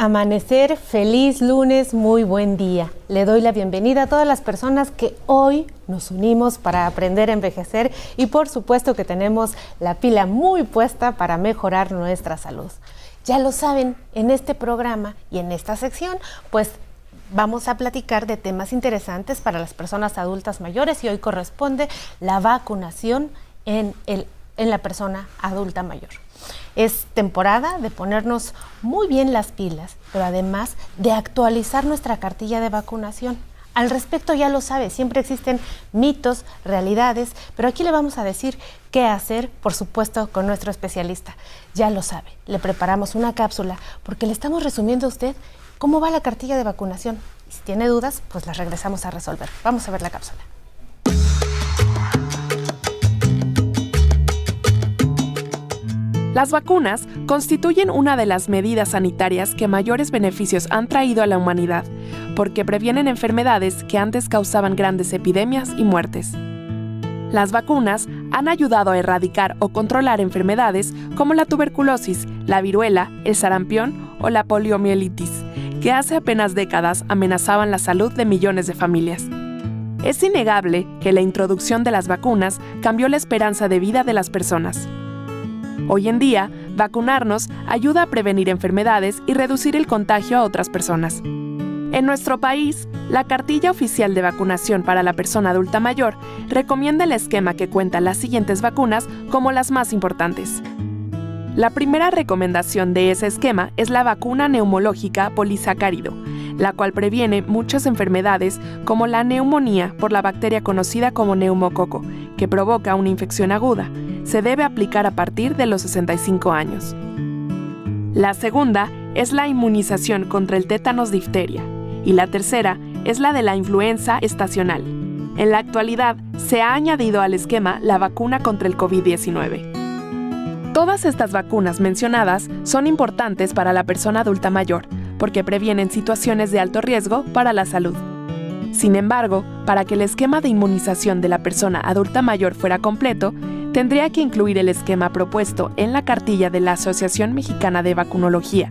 amanecer, feliz lunes, muy buen día. Le doy la bienvenida a todas las personas que hoy nos unimos para aprender a envejecer y por supuesto que tenemos la pila muy puesta para mejorar nuestra salud. Ya lo saben, en este programa y en esta sección, pues vamos a platicar de temas interesantes para las personas adultas mayores y hoy corresponde la vacunación en la persona adulta mayor. Es temporada de ponernos muy bien las pilas, pero además de actualizar nuestra cartilla de vacunación. Al respecto ya lo sabe, siempre existen mitos, realidades, pero aquí le vamos a decir qué hacer, por supuesto, con nuestro especialista. Ya lo sabe, le preparamos una cápsula porque le estamos resumiendo a usted cómo va la cartilla de vacunación. Y si tiene dudas, pues las regresamos a resolver. Vamos a ver la cápsula. Las vacunas constituyen una de las medidas sanitarias que mayores beneficios han traído a la humanidad, porque previenen enfermedades que antes causaban grandes epidemias y muertes. Las vacunas han ayudado a erradicar o controlar enfermedades como la tuberculosis, la viruela, el sarampión o la poliomielitis, que hace apenas décadas amenazaban la salud de millones de familias. Es innegable que la introducción de las vacunas cambió la esperanza de vida de las personas. Hoy en día, vacunarnos ayuda a prevenir enfermedades y reducir el contagio a otras personas. En nuestro país, la cartilla oficial de vacunación para la persona adulta mayor recomienda el esquema que cuenta las siguientes vacunas como las más importantes. La primera recomendación de ese esquema es la vacuna neumológica polisacárido, la cual previene muchas enfermedades como la neumonía por la bacteria conocida como neumococo, que provoca una infección aguda. Se debe aplicar a partir de los 65 años. La segunda es la inmunización contra el tétanos difteria y la tercera es la de la influenza estacional. En la actualidad se ha añadido al esquema la vacuna contra el COVID-19. Todas estas vacunas mencionadas son importantes para la persona adulta mayor porque previenen situaciones de alto riesgo para la salud. Sin embargo, para que el esquema de inmunización de la persona adulta mayor fuera completo, tendría que incluir el esquema propuesto en la cartilla de la Asociación Mexicana de Vacunología,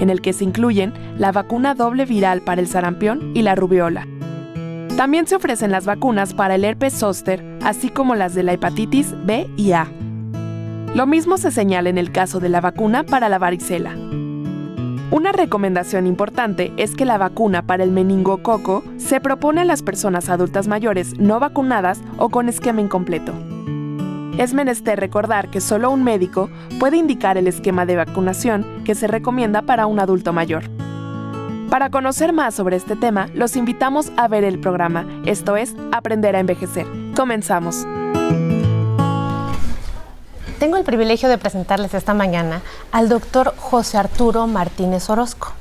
en el que se incluyen la vacuna doble viral para el sarampión y la rubiola. También se ofrecen las vacunas para el herpes zóster, así como las de la hepatitis B y A. Lo mismo se señala en el caso de la vacuna para la varicela. Una recomendación importante es que la vacuna para el meningococo se propone a las personas adultas mayores no vacunadas o con esquema incompleto. Es menester recordar que solo un médico puede indicar el esquema de vacunación que se recomienda para un adulto mayor. Para conocer más sobre este tema, los invitamos a ver el programa, esto es, Aprender a Envejecer. Comenzamos. Tengo el privilegio de presentarles esta mañana al doctor José Arturo Martínez Orozco.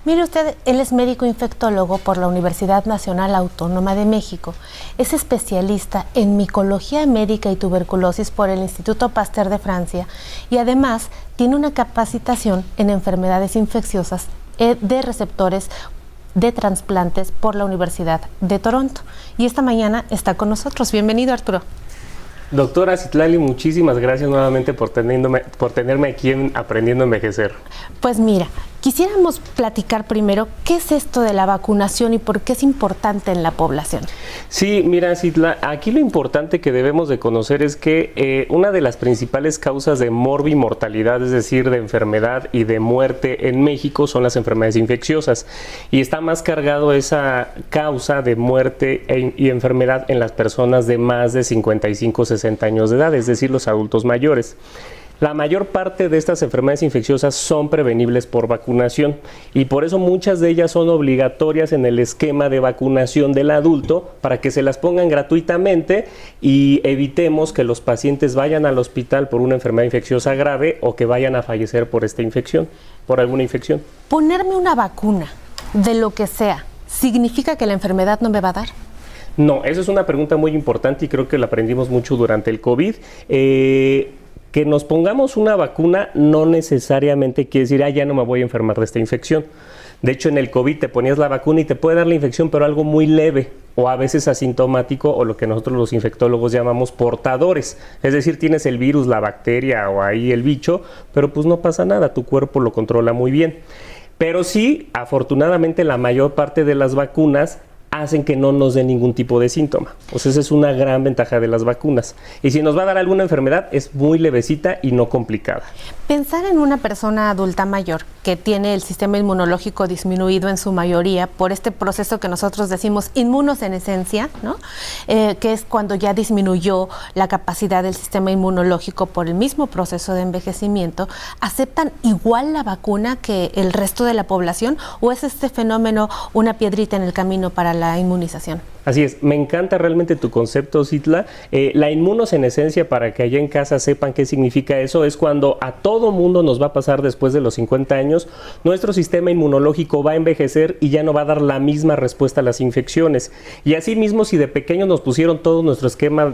Mire usted, él es médico infectólogo por la Universidad Nacional Autónoma de México. Es especialista en micología médica y tuberculosis por el Instituto Pasteur de Francia y además tiene una capacitación en enfermedades infecciosas de receptores de trasplantes por la Universidad de Toronto. Y esta mañana está con nosotros. Bienvenido, Arturo. Doctora Citlali, muchísimas gracias nuevamente por tenerme aquí en Aprendiendo a Envejecer. Pues mira, quisiéramos platicar primero qué es esto de la vacunación y por qué es importante en la población. Sí, mira, Citla, aquí lo importante que debemos de conocer es que una de las principales causas de morbimortalidad, es decir, de enfermedad y de muerte en México, son las enfermedades infecciosas. Y está más cargado esa causa de muerte y enfermedad en las personas de más de 55, 60 años de edad, es decir, los adultos mayores. La mayor parte de estas enfermedades infecciosas son prevenibles por vacunación y por eso muchas de ellas son obligatorias en el esquema de vacunación del adulto para que se las pongan gratuitamente y evitemos que los pacientes vayan al hospital por una enfermedad infecciosa grave o que vayan a fallecer por esta infección, por alguna infección. Ponerme una vacuna de lo que sea, ¿significa que la enfermedad no me va a dar? No, esa es una pregunta muy importante y creo que la aprendimos mucho durante el COVID. Que nos pongamos una vacuna no necesariamente quiere decir, ya no me voy a enfermar de esta infección. De hecho, en el COVID te ponías la vacuna y te puede dar la infección, pero algo muy leve, o a veces asintomático, o lo que nosotros los infectólogos llamamos portadores. Es decir, tienes el virus, la bacteria o ahí el bicho, pero pues no pasa nada, tu cuerpo lo controla muy bien. Pero sí, afortunadamente, la mayor parte de las vacunas hacen que no nos den ningún tipo de síntoma. Pues esa es una gran ventaja de las vacunas. Y si nos va a dar alguna enfermedad, es muy levecita y no complicada. Pensar en una persona adulta mayor que tiene el sistema inmunológico disminuido en su mayoría por este proceso que nosotros decimos inmunosenescencia, ¿no? Que es cuando ya disminuyó la capacidad del sistema inmunológico por el mismo proceso de envejecimiento, ¿aceptan igual la vacuna que el resto de la población o es este fenómeno una piedrita en el camino para la inmunización? Así es, me encanta realmente tu concepto, Citla. La inmunosenescencia, para que allá en casa sepan qué significa eso, es cuando a todo mundo nos va a pasar después de los 50 años, nuestro sistema inmunológico va a envejecer y ya no va a dar la misma respuesta a las infecciones. Y asimismo, si de pequeños nos pusieron todo nuestro esquema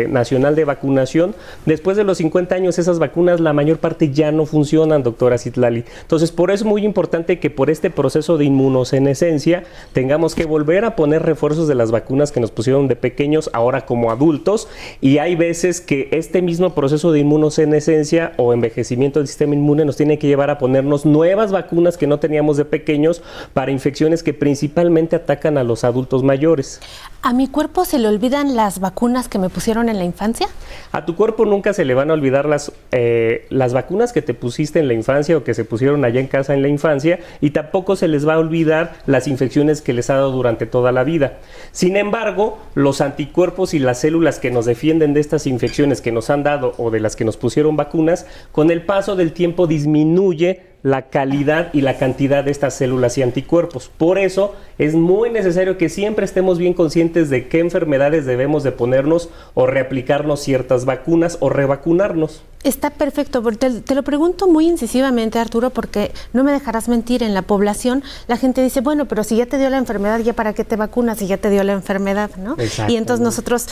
nacional de vacunación, después de los 50 años esas vacunas, la mayor parte ya no funcionan, doctora Citlali. Entonces, por eso es muy importante que por este proceso de inmunosenescencia tengamos que volver a poner refuerzos de las vacunas que nos pusieron de pequeños ahora como adultos, y hay veces que este mismo proceso de inmunosenescencia o envejecimiento del sistema inmune nos tiene que llevar a ponernos nuevas vacunas que no teníamos de pequeños para infecciones que principalmente atacan a los adultos mayores. ¿A mi cuerpo se le olvidan las vacunas que me pusieron en la infancia? A tu cuerpo nunca se le van a olvidar las vacunas que te pusiste en la infancia o que se pusieron allá en casa en la infancia, y tampoco se les va a olvidar las infecciones que les ha dado durante toda la vida. Sin embargo, los anticuerpos y las células que nos defienden de estas infecciones que nos han dado o de las que nos pusieron vacunas, con el paso del tiempo disminuye la calidad y la cantidad de estas células y anticuerpos. Por eso es muy necesario que siempre estemos bien conscientes de qué enfermedades debemos de ponernos o reaplicarnos ciertas vacunas o revacunarnos. Está perfecto, porque te lo pregunto muy incisivamente, Arturo, porque no me dejarás mentir, en la población la gente dice, bueno, pero si ya te dio la enfermedad, ¿ya para qué te vacunas si ya te dio la enfermedad, ¿no? Y entonces nosotros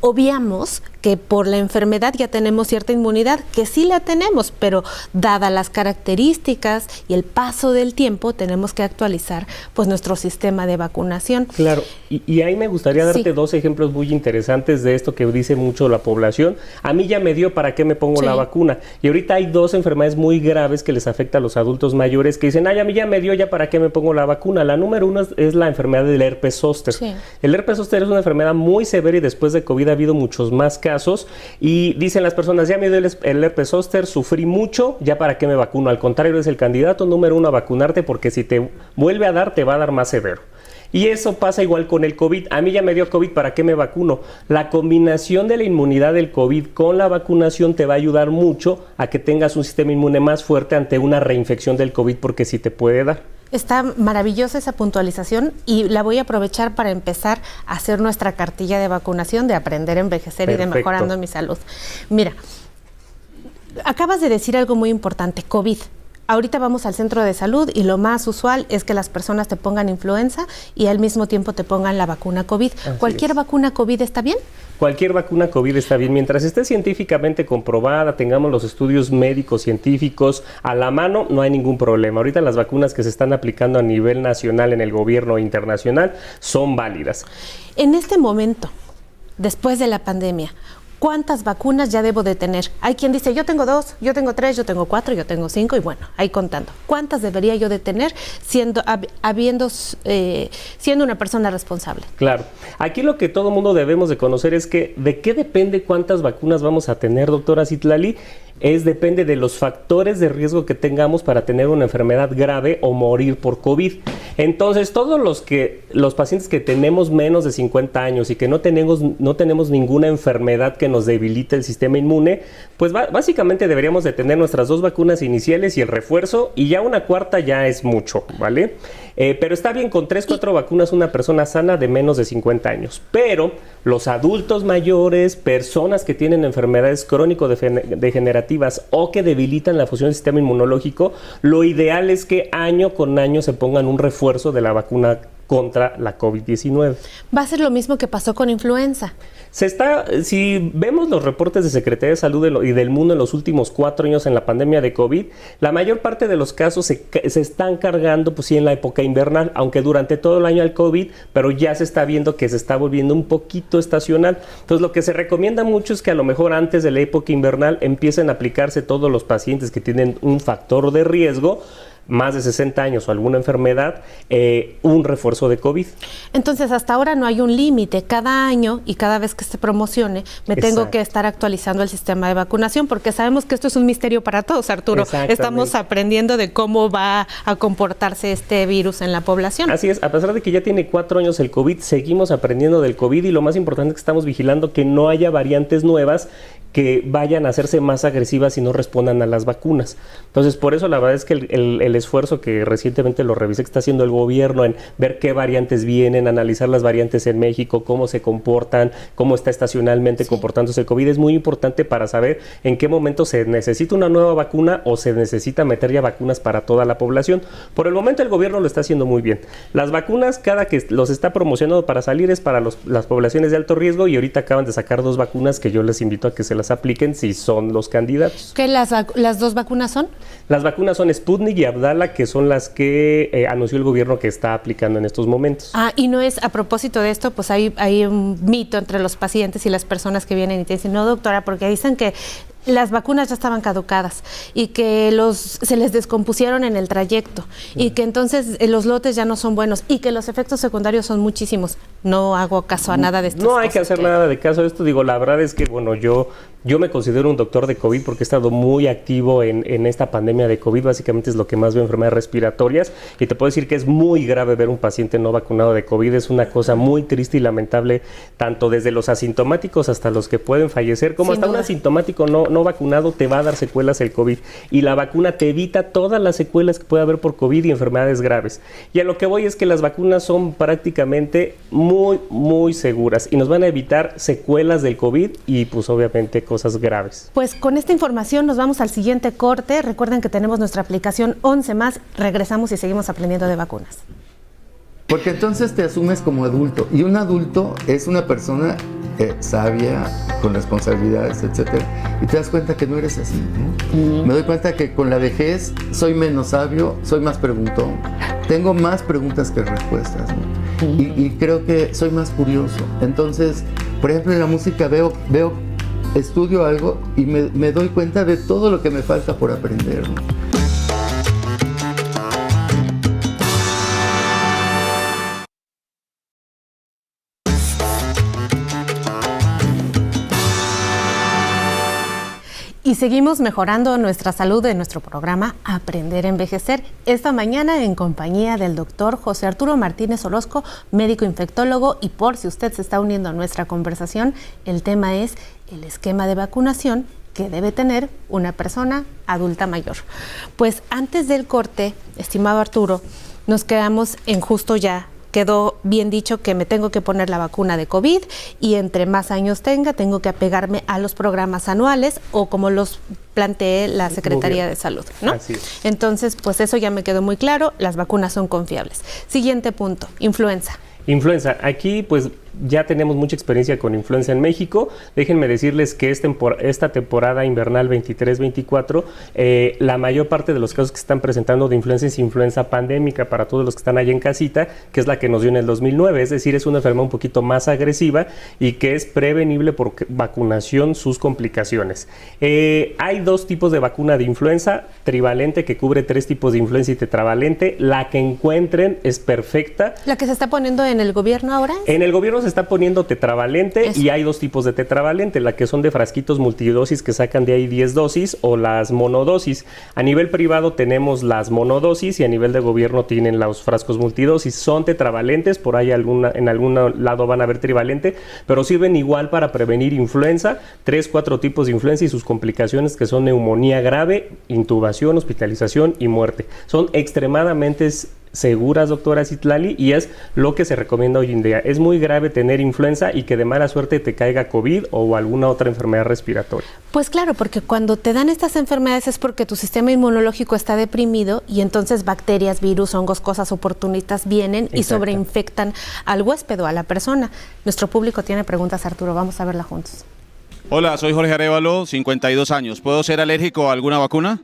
obviamos que por la enfermedad ya tenemos cierta inmunidad, que sí la tenemos, pero dadas las características y el paso del tiempo, tenemos que actualizar pues nuestro sistema de vacunación. Claro, y ahí me gustaría darte dos ejemplos muy interesantes de esto que dice mucho la población. A mí ya me dio, ¿para qué me pongo la vacuna? Y ahorita hay dos enfermedades muy graves que les afecta a los adultos mayores que dicen, ay, a mí ya me dio, ¿ya para qué me pongo la vacuna? La número uno es la enfermedad del herpes zóster. El herpes zóster es una enfermedad muy severa y después de COVID ha habido muchos más casos, y dicen las personas, ya me dio el herpes zóster, sufrí mucho, ya para qué me vacuno. Al contrario, es el candidato número uno a vacunarte, porque si te vuelve a dar, te va a dar más severo. Y eso pasa igual con el COVID. A mí ya me dio COVID, ¿para qué me vacuno? La combinación de la inmunidad del COVID con la vacunación te va a ayudar mucho a que tengas un sistema inmune más fuerte ante una reinfección del COVID, porque sí te puede dar. Está maravillosa esa puntualización y la voy a aprovechar para empezar a hacer nuestra cartilla de vacunación de aprender a envejecer. Perfecto. Y de mejorando mi salud. Mira, acabas de decir algo muy importante, COVID. Ahorita vamos al centro de salud y lo más usual es que las personas te pongan influenza y al mismo tiempo te pongan la vacuna COVID. ¿Cualquier vacuna COVID está bien? Cualquier vacuna COVID está bien, mientras esté científicamente comprobada, tengamos los estudios médicos científicos a la mano, no hay ningún problema. Ahorita las vacunas que se están aplicando a nivel nacional en el gobierno internacional son válidas. En este momento, después de la pandemia, ¿cuántas vacunas ya debo de tener? Hay quien dice, yo tengo 2, yo tengo 3, yo tengo 4, yo tengo 5 y bueno, ahí contando. ¿Cuántas debería yo de tener siendo una persona responsable? Claro. Aquí lo que todo mundo debemos de conocer es que ¿de qué depende cuántas vacunas vamos a tener, doctora Citlali? Depende de los factores de riesgo que tengamos para tener una enfermedad grave o morir por COVID. Entonces, todos los pacientes que tenemos menos de 50 años y que no tenemos ninguna enfermedad que nos debilite el sistema inmune, pues básicamente deberíamos de tener nuestras 2 vacunas iniciales y el refuerzo, y ya una cuarta ya es mucho, ¿vale? Pero está bien con 3, 4 vacunas una persona sana de menos de 50 años. Pero los adultos mayores, personas que tienen enfermedades crónico-degenerativas o que debilitan la función del sistema inmunológico, lo ideal es que año con año se pongan un refuerzo de la vacuna contra la COVID-19. ¿Va a ser lo mismo que pasó con influenza? Si vemos los reportes de Secretaría de Salud y del mundo en los últimos 4 años en la pandemia de COVID, la mayor parte de los casos se están cargando, pues sí, en la época invernal, aunque durante todo el año hay COVID, pero ya se está viendo que se está volviendo un poquito estacional. Entonces, lo que se recomienda mucho es que a lo mejor antes de la época invernal empiecen a aplicarse todos los pacientes que tienen un factor de riesgo más de 60 años o alguna enfermedad, un refuerzo de COVID. Entonces, hasta ahora no hay un límite. Cada año y cada vez que se promocione, me tengo que estar actualizando el sistema de vacunación, porque sabemos que esto es un misterio para todos, Arturo. Estamos aprendiendo de cómo va a comportarse este virus en la población. Así es, a pesar de que ya tiene 4 años el COVID, seguimos aprendiendo del COVID y lo más importante es que estamos vigilando que no haya variantes nuevas que vayan a hacerse más agresivas y no respondan a las vacunas. Entonces, por eso la verdad es que el esfuerzo que recientemente lo revisé que está haciendo el gobierno en ver qué variantes vienen, analizar las variantes en México, cómo se comportan, cómo está estacionalmente comportándose el COVID, es muy importante para saber en qué momento se necesita una nueva vacuna o se necesita meter ya vacunas para toda la población. Por el momento el gobierno lo está haciendo muy bien. Las vacunas, cada que los está promocionando para salir es para las poblaciones de alto riesgo, y ahorita acaban de sacar 2 vacunas que yo les invito a que se las apliquen si son los candidatos. ¿Qué las 2 vacunas son? Las vacunas son Sputnik y Abdala, que son las que anunció el gobierno que está aplicando en estos momentos. Y no es, a propósito de esto, pues hay un mito entre los pacientes y las personas que vienen y te dicen, no, doctora, porque dicen que las vacunas ya estaban caducadas y que se les descompusieron en el trayecto y que entonces los lotes ya no son buenos y que los efectos secundarios son muchísimos. No hago caso a nada de esto. No hay que hacer nada de caso a esto. Digo, la verdad es que, bueno, yo me considero un doctor de COVID porque he estado muy activo en esta pandemia de COVID. Básicamente es lo que más veo, enfermedades respiratorias. Y te puedo decir que es muy grave ver un paciente no vacunado de COVID. Es una cosa muy triste y lamentable, tanto desde los asintomáticos hasta los que pueden fallecer, como hasta un asintomático no vacunado te va a dar secuelas el COVID. Y la vacuna te evita todas las secuelas que puede haber por COVID y enfermedades graves. Y a lo que voy es que las vacunas son prácticamente muy, muy seguras y nos van a evitar secuelas del COVID y pues obviamente cosas graves. Pues con esta información nos vamos al siguiente corte. Recuerden que tenemos nuestra aplicación 11 más. Regresamos y seguimos aprendiendo de vacunas. Porque entonces te asumes como adulto, y un adulto es una persona sabia, con responsabilidades, etcétera, y te das cuenta que no eres así, ¿no? Me doy cuenta que con la vejez soy menos sabio, soy más preguntón, tengo más preguntas que respuestas, ¿no? Y creo que soy más curioso. Entonces, por ejemplo, en la música estudio algo y me doy cuenta de todo lo que me falta por aprender, ¿no? Y seguimos mejorando nuestra salud en nuestro programa Aprender a Envejecer. Esta mañana en compañía del doctor José Arturo Martínez Orozco, médico infectólogo, y por si usted se está uniendo a nuestra conversación, el tema es el esquema de vacunación que debe tener una persona adulta mayor. Pues antes del corte, estimado Arturo, nos quedamos en justo ya. Quedó bien dicho que me tengo que poner la vacuna de COVID y entre más años tengo que apegarme a los programas anuales o como los plantee la Secretaría de Salud, ¿no? Así es. Entonces, pues eso ya me quedó muy claro, las vacunas son confiables. Siguiente punto, influenza. Influenza. Aquí pues ya tenemos mucha experiencia con influenza en México. Déjenme decirles que esta temporada invernal 23-24, la mayor parte de los casos que están presentando de influenza es influenza pandémica para todos los que están allá en casita, que es la que nos dio en el 2009. Es decir, es una enfermedad un poquito más agresiva y que es prevenible por vacunación sus complicaciones. Hay 2 tipos de vacuna de influenza, trivalente, que cubre 3 tipos de influenza, y tetravalente. La que encuentren es perfecta. ¿La que se está poniendo en el gobierno ahora? En el gobierno se está poniendo tetravalente. Eso. Y hay 2 tipos de tetravalente, la que son de frasquitos multidosis que sacan de ahí 10 dosis o las monodosis. A nivel privado tenemos las monodosis y a nivel de gobierno tienen los frascos multidosis. Son tetravalentes, por ahí en algún lado van a haber trivalente, pero sirven igual para prevenir influenza, 3-4 tipos de influenza y sus complicaciones, que son neumonía grave, intubación, hospitalización y muerte. Son extremadamente seguras, doctora Citlali, y es lo que se recomienda hoy en día. Es muy grave tener influenza y que de mala suerte te caiga COVID o alguna otra enfermedad respiratoria. Pues claro, porque cuando te dan estas enfermedades es porque tu sistema inmunológico está deprimido y entonces bacterias, virus, hongos, cosas oportunistas vienen y sobreinfectan al huésped o a la persona. Nuestro público tiene preguntas, Arturo, vamos a verla juntos. Hola, soy Jorge Arévalo, 52 años. ¿Puedo ser alérgico a alguna vacuna?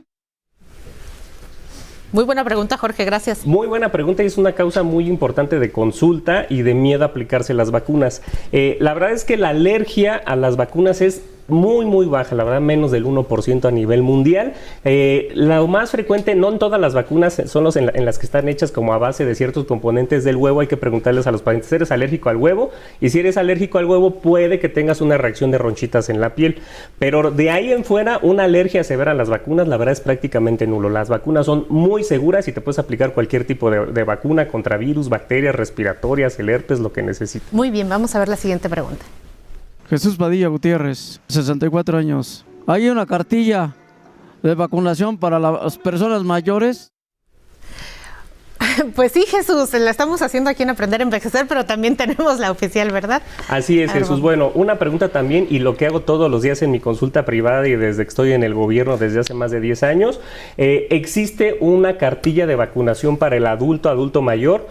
Muy buena pregunta, Jorge, gracias. Muy buena pregunta y es una causa muy importante de consulta y de miedo a aplicarse las vacunas. La verdad es que la alergia a las vacunas es muy baja, la verdad menos del 1% a nivel mundial. Lo más frecuente, no en todas las vacunas, son en las que están hechas como a base de ciertos componentes del huevo. Hay que preguntarles a los pacientes, ¿eres alérgico al huevo? Y si eres alérgico al huevo, puede que tengas una reacción de ronchitas en la piel. Pero de ahí en fuera, una alergia severa a las vacunas, la verdad es prácticamente nulo. Las vacunas son muy seguras y te puedes aplicar cualquier tipo de vacuna contra virus, bacterias respiratorias, el herpes, lo que necesites. Muy bien, vamos a ver la siguiente pregunta. Jesús Padilla Gutiérrez, 64 años. ¿Hay una cartilla de vacunación para las personas mayores? Pues sí, Jesús, la estamos haciendo aquí en Aprender a Envejecer, pero también tenemos la oficial, ¿verdad? Así es, Jesús. Bueno, una pregunta también, y lo que hago todos los días en mi consulta privada y desde que estoy en el gobierno desde hace más de 10 años, ¿existe una cartilla de vacunación para el adulto mayor?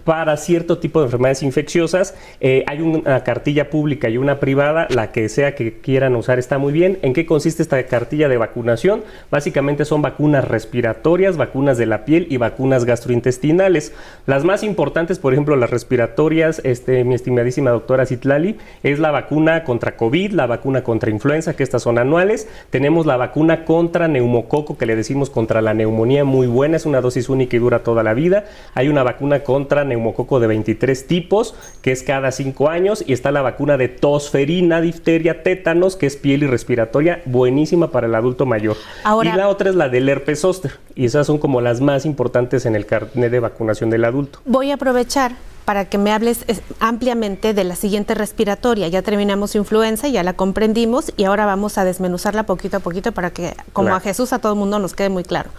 Para cierto tipo de enfermedades infecciosas, hay una cartilla pública y una privada, la que sea que quieran usar está muy bien. ¿En qué consiste esta cartilla de vacunación? Básicamente son vacunas respiratorias, vacunas de la piel y vacunas gastrointestinales. Las más importantes, por ejemplo, las respiratorias, mi estimadísima doctora Citlali, es la vacuna contra COVID, la vacuna contra influenza, que estas son anuales. Tenemos la vacuna contra neumococo, que le decimos contra la neumonía, muy buena, es una dosis única y dura toda la vida. Hay una vacuna contra neumococo de 23 tipos, que es cada 5 años, y está la vacuna de tosferina, difteria, tétanos, que es piel y respiratoria, buenísima para el adulto mayor. Ahora, y la otra es la del herpes zóster, y esas son como las más importantes en el carnet de vacunación del adulto. Voy a aprovechar para que me hables ampliamente de la siguiente respiratoria. Ya terminamos influenza, ya la comprendimos, y ahora vamos a desmenuzarla poquito a poquito para que, como a Jesús, a todo el mundo nos quede muy claro.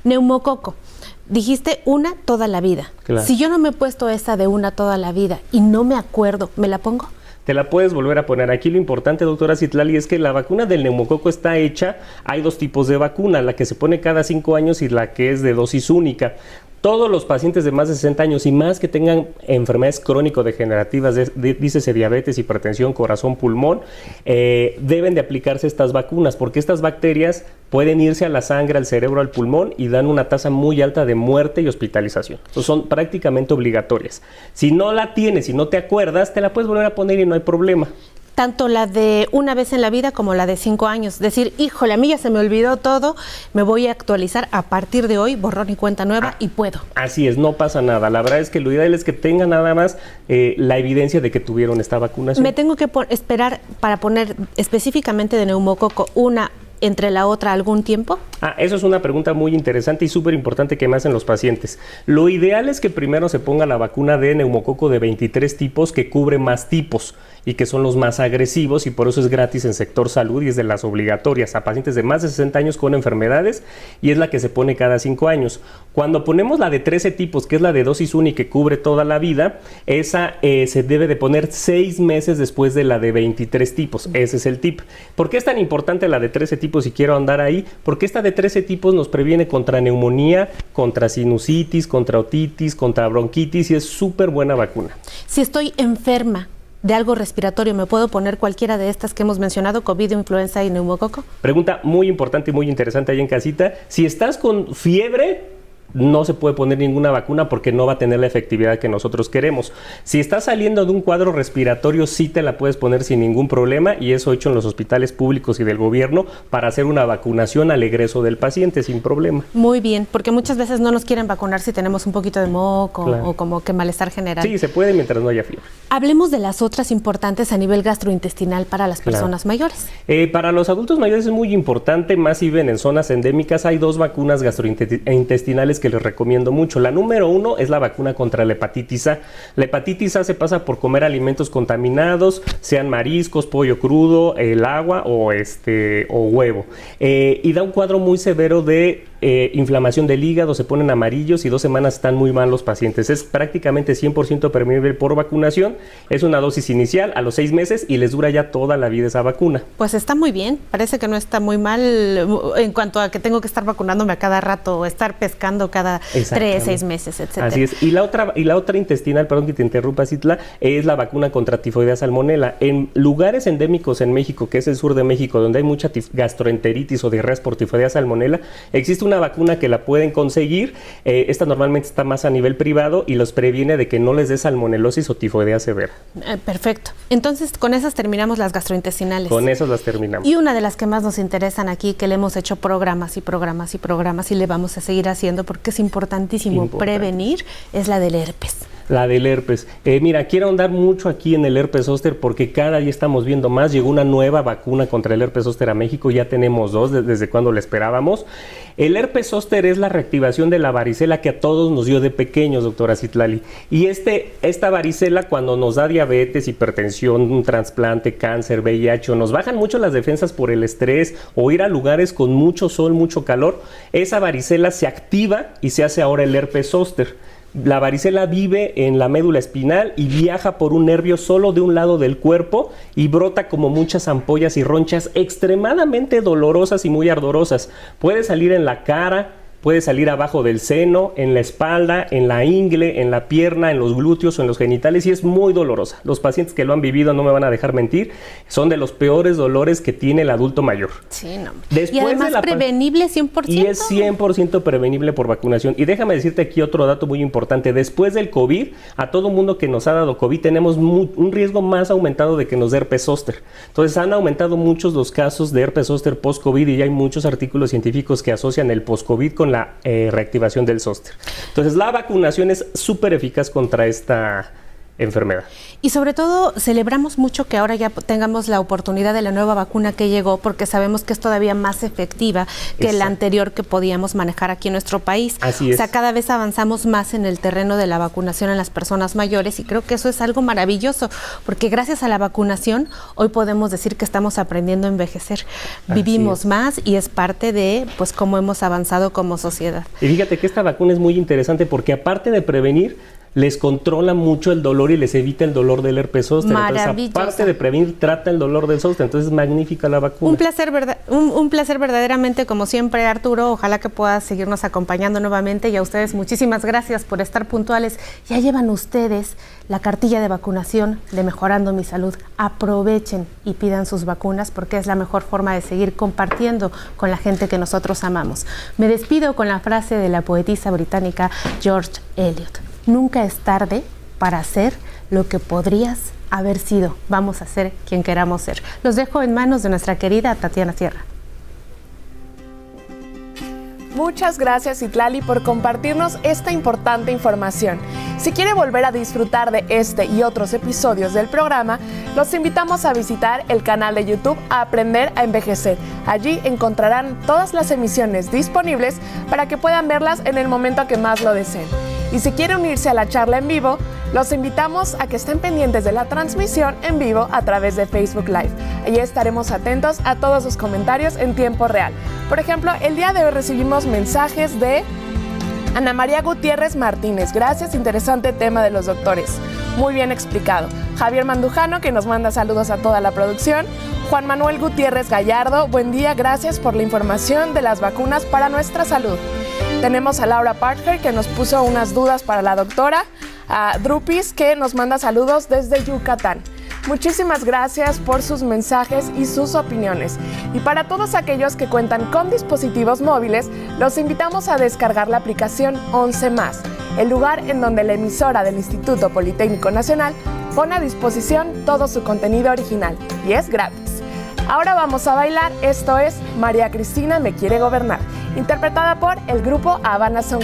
Neumococo. Dijiste una toda la vida. Claro. Si yo no me he puesto esa de una toda la vida y no me acuerdo, ¿me la pongo? Te la puedes volver a poner. Aquí lo importante, doctora Citlali, es que la vacuna del neumococo está hecha, hay 2 tipos de vacuna, la que se pone cada 5 años y la que es de dosis única. Todos los pacientes de más de 60 años y más que tengan enfermedades crónico-degenerativas, dícese diabetes, hipertensión, corazón, pulmón, deben de aplicarse estas vacunas, porque estas bacterias pueden irse a la sangre, al cerebro, al pulmón y dan una tasa muy alta de muerte y hospitalización. Entonces son prácticamente obligatorias. Si no la tienes, si no te acuerdas, te la puedes volver a poner y no hay problema. Tanto la de una vez en la vida como la de 5 años. Decir, híjole, a mí ya se me olvidó todo, me voy a actualizar a partir de hoy, borrón y cuenta nueva, y puedo. Así es, no pasa nada. La verdad es que lo ideal es que tengan nada más la evidencia de que tuvieron esta vacunación. Me tengo que esperar para poner específicamente de neumococo una entre la otra algún tiempo. Eso es una pregunta muy interesante y súper importante que me hacen los pacientes. Lo ideal es que primero se ponga la vacuna de neumococo de 23 tipos, que cubre más tipos y que son los más agresivos, y por eso es gratis en sector salud y es de las obligatorias a pacientes de más de 60 años con enfermedades, y es la que se pone cada 5 años. Cuando ponemos la de 13 tipos, que es la de dosis única que cubre toda la vida, esa se debe de poner 6 meses después de la de 23 tipos. Ese es el tip. ¿Por qué es tan importante la de 13 tipos, si quiero andar ahí? Porque esta de 13 tipos nos previene contra neumonía, contra sinusitis, contra otitis, contra bronquitis, y es súper buena vacuna. Si estoy enferma de algo respiratorio, ¿me puedo poner cualquiera de estas que hemos mencionado, COVID, influenza y neumococo? Pregunta muy importante y muy interesante ahí en casita. Si estás con fiebre, no se puede poner ninguna vacuna porque no va a tener la efectividad que nosotros queremos. Si estás saliendo de un cuadro respiratorio, sí te la puedes poner sin ningún problema, y eso hecho en los hospitales públicos y del gobierno para hacer una vacunación al egreso del paciente sin problema. Muy bien, porque muchas veces no nos quieren vacunar si tenemos un poquito de moco, claro, o como que malestar general. Sí, se puede mientras no haya fiebre. Hablemos de las otras importantes a nivel gastrointestinal para las personas mayores. Para los adultos mayores es muy importante, más si viven en zonas endémicas. Hay 2 vacunas gastrointestinales que les recomiendo mucho. La número 1 es la vacuna contra la hepatitis A. La hepatitis A se pasa por comer alimentos contaminados, sean mariscos, pollo crudo, el agua o huevo. Y da un cuadro muy severo de inflamación del hígado, se ponen amarillos y 2 semanas están muy mal los pacientes. Es prácticamente 100% permeable por vacunación. Es una dosis inicial a los 6 meses y les dura ya toda la vida esa vacuna. Pues está muy bien, parece que no está muy mal en cuanto a que tengo que estar vacunándome a cada rato o estar pescando cada 3, 6 meses, etcétera. Así es. Y la otra intestinal, perdón que te interrumpa, Citla, es la vacuna contra tifoidea salmonela. En lugares endémicos en México, que es el sur de México, donde hay mucha gastroenteritis o diarreas por tifoidea salmonela, existe una una vacuna que la pueden conseguir. Esta normalmente está más a nivel privado y los previene de que no les dé salmonelosis o tifoidea severa. Perfecto. Entonces, con esas terminamos las gastrointestinales. Con esas las terminamos. Y una de las que más nos interesan aquí, que le hemos hecho programas y programas y programas y le vamos a seguir haciendo porque es importantísimo prevenir, es la del herpes. La del herpes. Mira, quiero ahondar mucho aquí en el herpes zóster porque cada día estamos viendo más. Llegó una nueva vacuna contra el herpes zóster a México, ya tenemos 2 desde cuando la esperábamos. El herpes zóster es la reactivación de la varicela que a todos nos dio de pequeños, doctora Citlali. Y esta varicela, cuando nos da diabetes, hipertensión, un trasplante, cáncer, VIH, o nos bajan mucho las defensas por el estrés o ir a lugares con mucho sol, mucho calor, esa varicela se activa y se hace ahora el herpes zóster. La varicela vive en la médula espinal y viaja por un nervio solo de un lado del cuerpo y brota como muchas ampollas y ronchas extremadamente dolorosas y muy ardorosas. Puede salir en la cara, puede salir abajo del seno, en la espalda, en la ingle, en la pierna, en los glúteos o en los genitales y es muy dolorosa. Los pacientes que lo han vivido no me van a dejar mentir, son de los peores dolores que tiene el adulto mayor. Sí, no. Después y además prevenible 100%. Y es 100% prevenible por vacunación. Y déjame decirte aquí otro dato muy importante. Después del COVID, a todo mundo que nos ha dado COVID tenemos un riesgo más aumentado de que nos dé herpes zóster. Entonces han aumentado muchos los casos de herpes zóster post-COVID y ya hay muchos artículos científicos que asocian el post-COVID con la reactivación del zóster. Entonces la vacunación es súper eficaz contra esta enfermedad. Y sobre todo celebramos mucho que ahora ya tengamos la oportunidad de la nueva vacuna que llegó porque sabemos que es todavía más efectiva que la anterior que podíamos manejar aquí en nuestro país. Así es. O sea, cada vez avanzamos más en el terreno de la vacunación en las personas mayores y creo que eso es algo maravilloso porque gracias a la vacunación hoy podemos decir que estamos aprendiendo a envejecer. Vivimos más y es parte de pues cómo hemos avanzado como sociedad. Y fíjate que esta vacuna es muy interesante porque aparte de prevenir, les controla mucho el dolor y les evita el dolor del herpes zóster. Entonces, aparte de prevenir, trata el dolor del zóster. Entonces, es magnífica la vacuna. Un placer verdaderamente, como siempre, Arturo. Ojalá que puedas seguirnos acompañando nuevamente. Y a ustedes, muchísimas gracias por estar puntuales. Ya llevan ustedes la cartilla de vacunación de Mejorando Mi Salud. Aprovechen y pidan sus vacunas porque es la mejor forma de seguir compartiendo con la gente que nosotros amamos. Me despido con la frase de la poetisa británica George Eliot. Nunca es tarde para ser lo que podrías haber sido. Vamos a ser quien queramos ser. Los dejo en manos de nuestra querida Tatiana Sierra. Muchas gracias, Citlali, por compartirnos esta importante información. Si quiere volver a disfrutar de este y otros episodios del programa, los invitamos a visitar el canal de YouTube Aprender a Envejecer. Allí encontrarán todas las emisiones disponibles para que puedan verlas en el momento que más lo deseen. Y si quiere unirse a la charla en vivo, los invitamos a que estén pendientes de la transmisión en vivo a través de Facebook Live. Allí estaremos atentos a todos sus comentarios en tiempo real. Por ejemplo, el día de hoy recibimos mensajes de Ana María Gutiérrez Martínez. Gracias, interesante tema de los doctores. Muy bien explicado. Javier Mandujano, que nos manda saludos a toda la producción. Juan Manuel Gutiérrez Gallardo, buen día, gracias por la información de las vacunas para nuestra salud. Tenemos a Laura Parker, que nos puso unas dudas para la doctora. A Drupis, que nos manda saludos desde Yucatán. Muchísimas gracias por sus mensajes y sus opiniones. Y para todos aquellos que cuentan con dispositivos móviles, los invitamos a descargar la aplicación 11+, el lugar en donde la emisora del Instituto Politécnico Nacional pone a disposición todo su contenido original y es gratis. Ahora vamos a bailar, esto es María Cristina me quiere gobernar, interpretada por el grupo Habana Son.